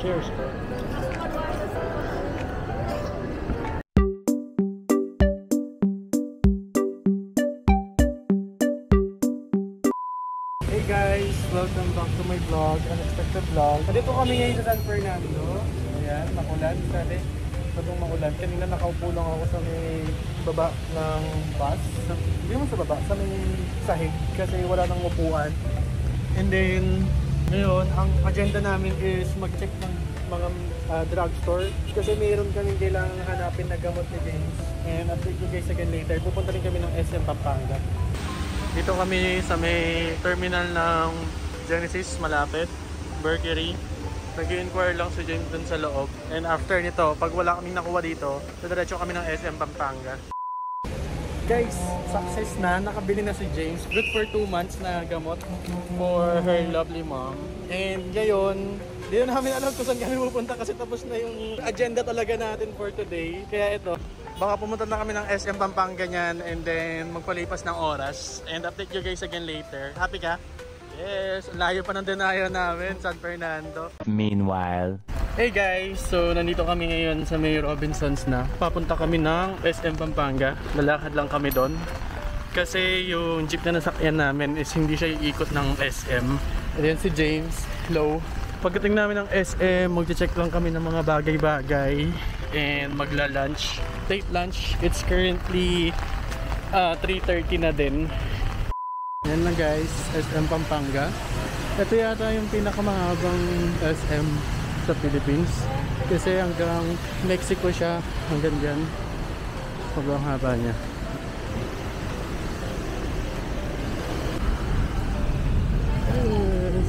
Cheers. Hey guys! Welcome back to my vlog, unexpected vlog. Dito kami ngayon sa San Fernando. Ayan, makulan. Sabi, patong makulan. Kanina nakaupo lang ako sa may baba ng bus. Hindi mo sa baba, sa may sahig. Kasi wala nang upuan. And then, ngayon, ang agenda namin is mag-check ng mga drugstore. Kasi mayroon kaming kailangan hanapin na gamot ni James. And update you guys again later. Pupunta rin kami ng SM Pampanga. Dito kami sa may terminal ng Genesis, malapit, Mercury. Nag-inquire lang si James dun sa loob. And after nito, pag wala kaming nakuha dito, diretso kami ng SM Pampanga. Guys, success na. Nakabili na si James. Good for 2 months na gamot for her lovely mom. And ngayon, di na namin alam kung saan kami pupunta kasi tapos na yung agenda talaga natin for today. Kaya ito, baka pumunta na kami ng SM Pampanga niyan and then magpalipas ng oras. And update you guys again later. Happy ka? Yes! Layo pa ng denayo namin, San Fernando. Meanwhile, hey guys! So, nandito kami ngayon sa may Robinsons na. Papunta kami ng SM Pampanga. Lalakad lang kami doon. Kasi yung jeep na nasakyan namin is hindi siya iikot ng SM. And then si James, hello. Pagdating namin ng SM, mag-check lang kami ng mga bagay-bagay. And magla-lunch. Late lunch. It's currently 3:30 na din. Yan lang guys, SM Pampanga. Ito yata yung pinakamahabang SM sa Philippines. Kasi hanggang Mexico siya, hanggang dyan. Sobrang haba niya. Yes.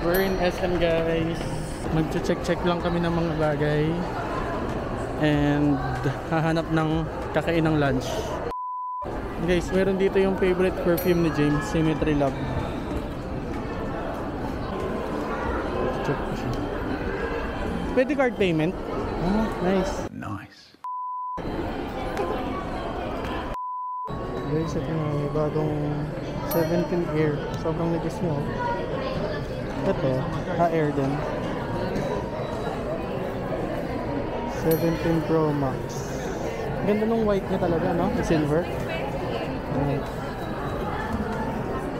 We're in SM guys. Mag-check lang kami ng mga bagay. And hahanap ng kakain ng lunch. Guys, meron dito yung favorite perfume ni James, Symmetry Love. Check ko siya. Pwede card payment? Oh, nice. nice. Guys, ito na may bagong 17 Air. Sobrang nagis nyo. Ito, ha-air din. 17 Pro Max. Ganda nung white niya talaga, no? Silver.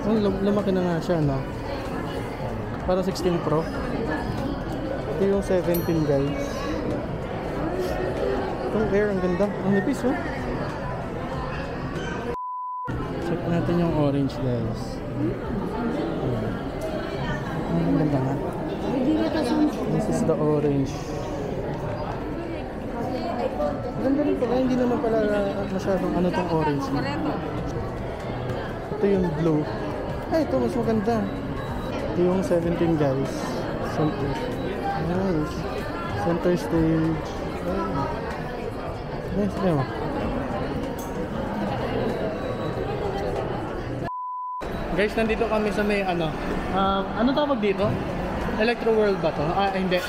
Oh, lumaki na nga siya, no? Para 16 Pro. Ito yung 17 guys. Itong Air, ang ganda. Ang nipis, oh. Check natin yung orange guys. Ang ganda nga. This is the orange. Ganda rin pala, hindi naman pala masyadong ano tong orange. Ito yung blue. Ay, ito mas maganda. Ito yung 17 guys. Center. Nice. Center stage. Nice na yun. Guys, nandito kami sa may ano. Ano tawag dito? Electro World ba to? Hindi.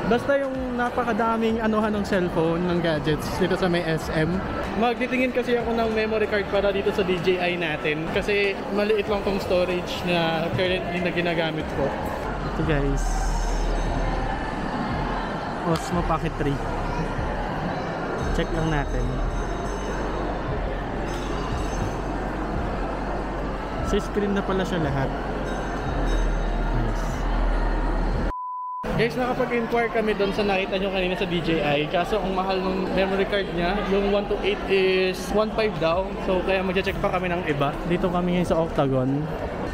Basta yung napakadaming anuhan ng cellphone, ng gadgets dito sa may SM. Magtitingin kasi ako ng memory card para dito sa DJI natin. Kasi maliit lang tong storage na currently na ginagamit ko. Ito guys. Osmo Pocket 3. Check lang natin. Sa screen na pala siya lahat. Guys, nakapag-inquire kami doon sa nakita nyo kanina sa DJI. Kaso ang mahal ng memory card niya, yung 128 is 1.5 daw. So kaya mag-check pa kami ng iba. Dito kami ngayon sa Octagon.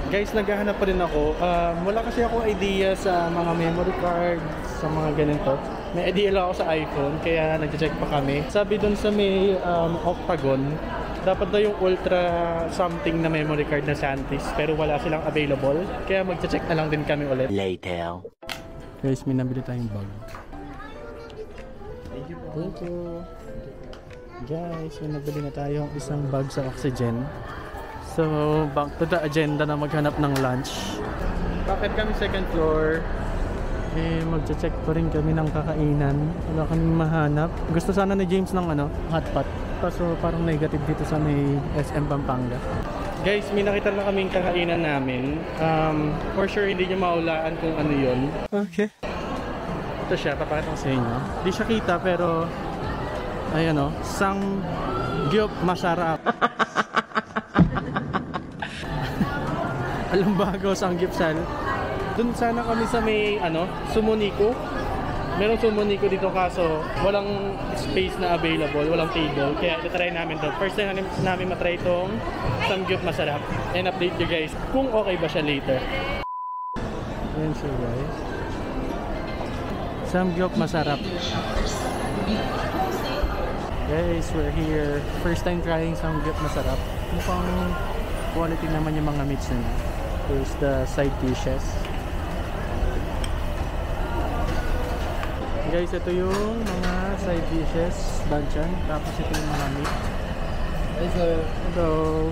Guys, naghahanap pa rin ako. Wala kasi ako idea sa mga memory card, sa mga ganito. May idea lang ako sa iPhone, kaya nag-check pa kami. Sabi doon sa may Octagon, dapat daw yung ultra something na memory card na Santis. Pero wala silang available. Kaya mag-check na lang din kami ulit. Later. Guys, may nabili tayong bag. Thank you. Thank you. Guys, may nabili na tayong isang bag sa Oxygen. So, back to the agenda na maghanap ng lunch. Bakit kami second floor? Eh, magche-check pa rin kami ng kakainan. Wala kaming mahanap. Gusto sana ni James ng hotpot. Kaso parang negative dito sa may SM Pampanga. Guys, may nakita na kaming kakainan namin. For sure, hindi nyo maulaan kung ano yun. Okay. Ito siya, papakita ko sa inyo. Hindi siya kita, pero ayan o, Samgyup masarap. Alam bago, Samgyupsal. Dun sana kami sa may, Sumoniko. Merong Sumoniko dito kaso walang space na available, walang table. Kaya ito-try namin to. First time namin matry itong Samgyup masarap. And update you guys kung okay ba siya later. Ayan siya guys. Samgyup masarap. Guys, we're here. First time trying Samgyup masarap. Mukhang quality naman yung mga meats nila. Here's the side dishes. Guys, ito yung mga side dishes, banchan, tapos ito yung mga meat. Hello.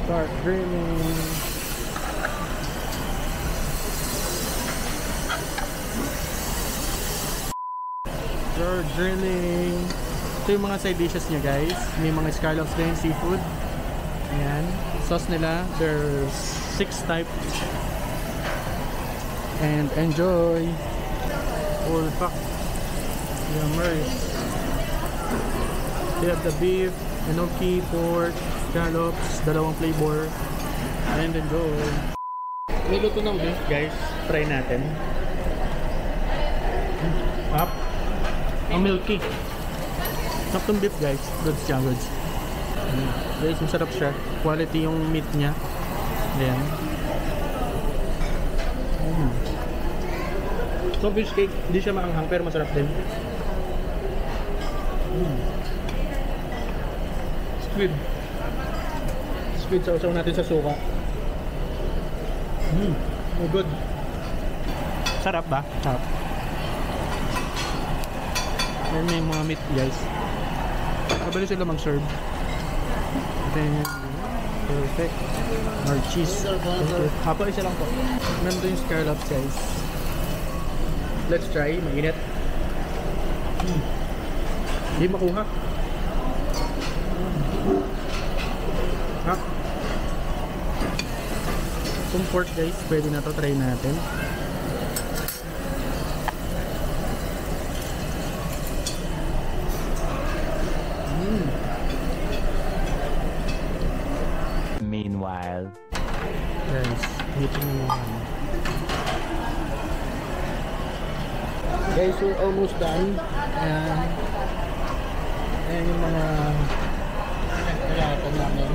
Start grilling. Drilling. Ito yung mga side dishes niya guys. May mga scallops din, seafood. Ayan. Sauce nila, there's 6 types. And enjoy. Full pack. Yummers. They have the beef, enoki, pork, scallops, dalawang flavor. And enjoy. May luto ng beef guys. Try natin. Up. Ang milky. Sarap tong beef guys. Goods siya, goods. Guys, masarap siya. Quality yung meat niya. Ayan. So fish cake, hindi siya maanghang pero masarap din. Squid. Squid, sausaw natin sa suka. Oh, good. Sarap ba? Sarap. Then may mga meat guys. Kabali sila mag-serve. Then, perfect. More cheese. Apo, isa lang po. Nandun yung scallops guys. Let's try. Mainit. Hindi makuha. Ha? Itong pork guys, pwede na to. Try natin. Meanwhile, guys, dito na naman. Guys, we're almost done. Ayan yung mga nagkakatan namin.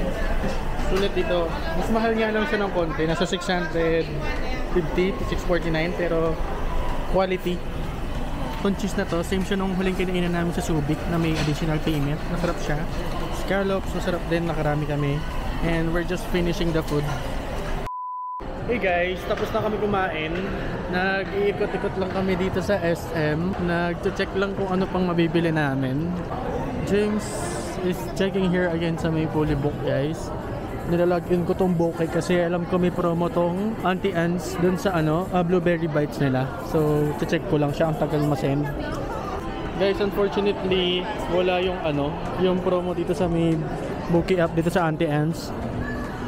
Sulit dito. Mas mahal nga lang siya ng konti. Nasa 650 to 649 pero quality. Itong cheese na to, same siya nung huling kinainan namin sa Subic na may additional payment. Masarap siya. Scallops, masarap din. Nakarami kami. And we're just finishing the food. Hey guys, tapos na kami kumain. Nag-iikot-ikot lang kami dito sa SM. Nag-check lang kung ano pang mabibili namin. James is checking here again sa may fully book guys. Nilalagyan ko tong bouquet kasi alam ko may promo tong Auntie Anne's dun sa blueberry bites nila. So, check ko lang siya. Ang tagal masend. Guys, unfortunately, wala yung promo dito sa may bouquet app dito sa Auntie Anne's.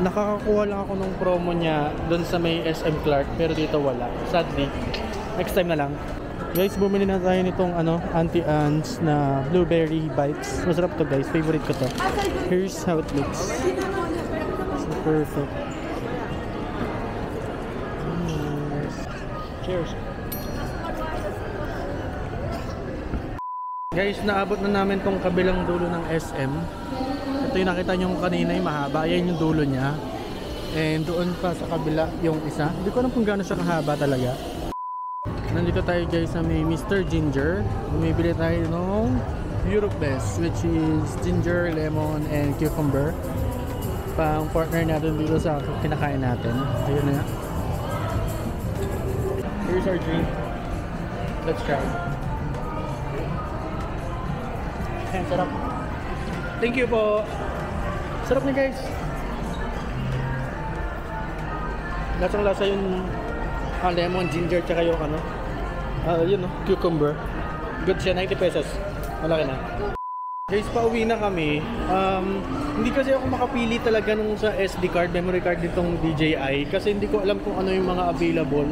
Nakakakuha lang ako ng promo niya dun sa may SM Clark pero dito wala. Sadly. Next time na lang. Guys, bumili na tayo nitong Auntie Anne's na blueberry bites. Masarap to guys. Favorite ko to. Here's how it looks. So perfect. Cheers. Guys, naabot na namin tong kabilang dulo ng SM. Ito yung nakita nyo kanina yung mahaba. Ayan yung dulo niya. And doon pa sa kabila yung isa. Hindi ko alam kung gaano siya kahaba talaga. Nandito tayo guys sa may Mr. Ginger. Bumibili tayo ng Europe Best, which is ginger, lemon, and cucumber. Pang partner natin dito sa kinakain natin. Ayun na nga. Here's our drink. Let's try. Ayan, sarap. Thank you po. Sarap na guys. Lasang-lasa yung lemon, ginger, tsaka yung ano. Yun no, cucumber. Good siya, 90 pesos. Malaki na. Guys, pauwi na kami. Hindi kasi ako makapili talaga nung sa SD card, memory card nitong DJI kasi hindi ko alam kung ano yung mga available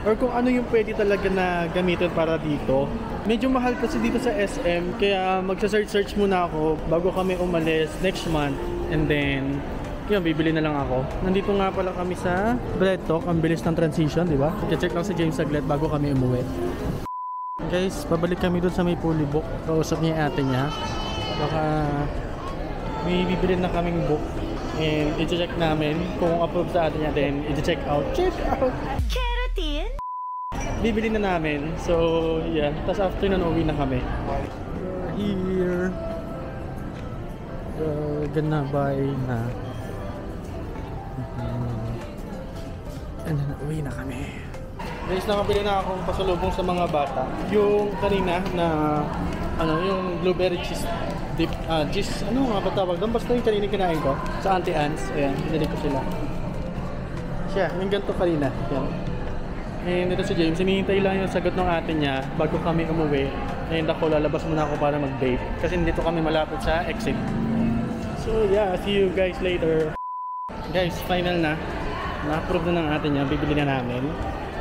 or kung ano yung pwede talaga na gamitin para dito. Medyo mahal kasi dito sa SM kaya magsa-search muna ako bago kami umalis next month and then yun, bibili na lang ako. Nandito nga pala kami sa Bread Talk. Ang bilis ng transition, di ba? Check lang si James saglit bago kami umuwi. Guys, pabalik kami doon sa may fully book. Kausap niya yung ate niya. Baka may bibili na kaming book. And i-check namin kung approve sa ate niya. Then i-check out. Check out! Keratin? Bibili na namin. So, yeah. Tapos after nun, uwi na kami. We're here. Gonna buy na. And then, uwi na kami. Guys, nakabili na akong pasalubong sa mga bata. Yung kanina na, yung blueberry cheese dip, cheese, ano nga ba tawag doon? Basta yung kanina kinain ko sa Auntie Anne's. Ayan, binili ko sila. Siya, yung ganito kanina. Yan. And ito si James, hinihintay lang yung sagot ng ate niya bago kami umuwi. And ako, lalabas muna ako para mag-vape. Kasi dito kami malapit sa exit. So yeah, see you guys later. Guys, final na. Na-approve na ng ate niya, bibili na namin.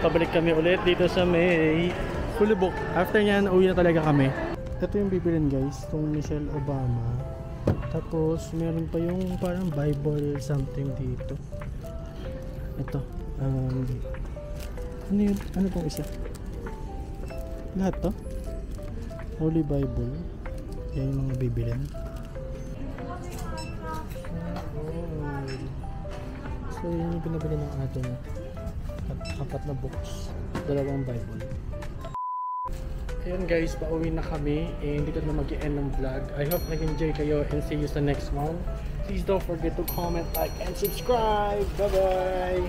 Pabalik kami ulit dito sa may fully book. After nyan, uwi na talaga kami. Ito yung bibilin guys, itong Michelle Obama. Tapos, meron pa yung parang Bible something dito. Ito. Ano yun? Ano pong isa? Lahat to? Holy Bible. Yan yung mga bibilin. So yun yung pinabili ng ate niya. Apat na books. 2 Bible. Ayun guys, pauwi na kami. And dito na mag-i-end ng vlog. I hope nag-enjoy kayo and see you sa next one. Please don't forget to comment, like, and subscribe. Bye bye!